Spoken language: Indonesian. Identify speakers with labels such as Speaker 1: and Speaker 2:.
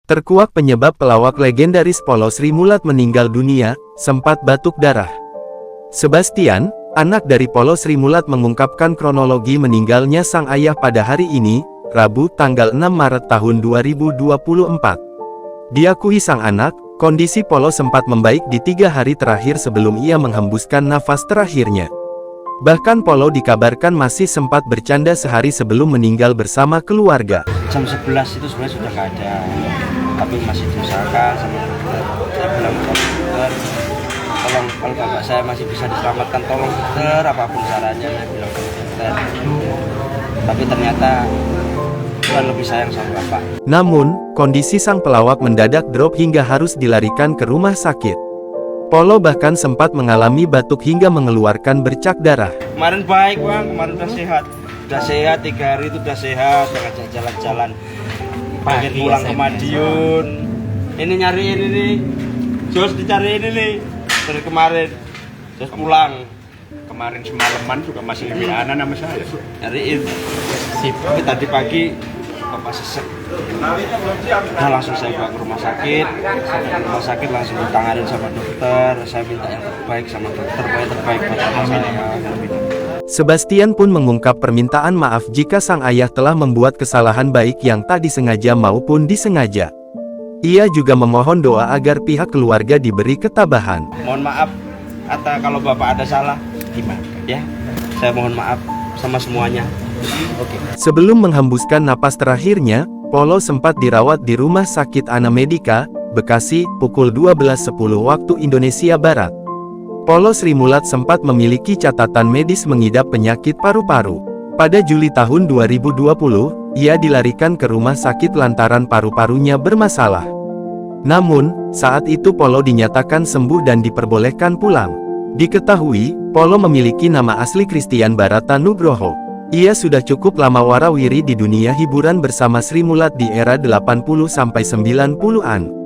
Speaker 1: Terkuak penyebab pelawak legendaris Polo Sri Mulat meninggal dunia, sempat batuk darah. Sebastian, anak dari Polo Sri Mulat mengungkapkan kronologi meninggalnya sang ayah pada hari ini, Rabu tanggal 6 Maret tahun 2024. Diakui sang anak, kondisi Polo sempat membaik di 3 hari terakhir sebelum ia menghembuskan nafas terakhirnya. Bahkan Polo dikabarkan masih sempat bercanda sehari sebelum meninggal bersama keluarga.
Speaker 2: Jam 11 itu sebenarnya sudah nggak ada, tapi masih diusahakan sama dokter. Saya bilang ke dokter, tolong kalau bapak saya masih bisa diselamatkan, tolong dokter, apapun caranya, saya bilang ke dokter. Tapi ternyata Tuhan lebih sayang sama bapak.
Speaker 1: Namun, kondisi sang pelawak mendadak drop hingga harus dilarikan ke rumah sakit. Polo bahkan sempat mengalami batuk hingga mengeluarkan bercak darah.
Speaker 2: Kemarin baik bang, kemarin udah sehat. Udah sehat, 3 hari itu udah sehat, udah ngajak jalan-jalan. Pengen pulang ke Madiun. Ini nyariin ini, Jos dicariin ini dari kemarin. Jos pulang.
Speaker 3: Kemarin semalaman juga masih WA-an sama saya.
Speaker 2: Nyariin. Tapi tadi pagi bapak sesek. Nah langsung saya bawa ke rumah sakit. Sampai ke rumah sakit langsung ditanganin sama dokter. Saya minta yang terbaik sama dokter, yang terbaik buat anak saya.
Speaker 1: Sebastian pun mengungkap permintaan maaf jika sang ayah telah membuat kesalahan baik yang tak disengaja maupun disengaja. Ia juga memohon doa agar pihak keluarga diberi ketabahan.
Speaker 2: Mohon maaf, kalau bapak ada salah, gimana? Ya, saya mohon maaf sama semuanya. Oke.
Speaker 1: Sebelum menghembuskan napas terakhirnya, Polo sempat dirawat di Rumah Sakit Ana Medika, Bekasi, pukul 12.10 waktu Indonesia Barat. Polo Sri Mulat sempat memiliki catatan medis mengidap penyakit paru-paru. Pada Juli tahun 2020, ia dilarikan ke rumah sakit lantaran paru-parunya bermasalah. Namun, saat itu Polo dinyatakan sembuh dan diperbolehkan pulang. Diketahui, Polo memiliki nama asli Christian Barata Nugroho. Ia sudah cukup lama warawiri di dunia hiburan bersama Sri Mulat di era 80-90-an.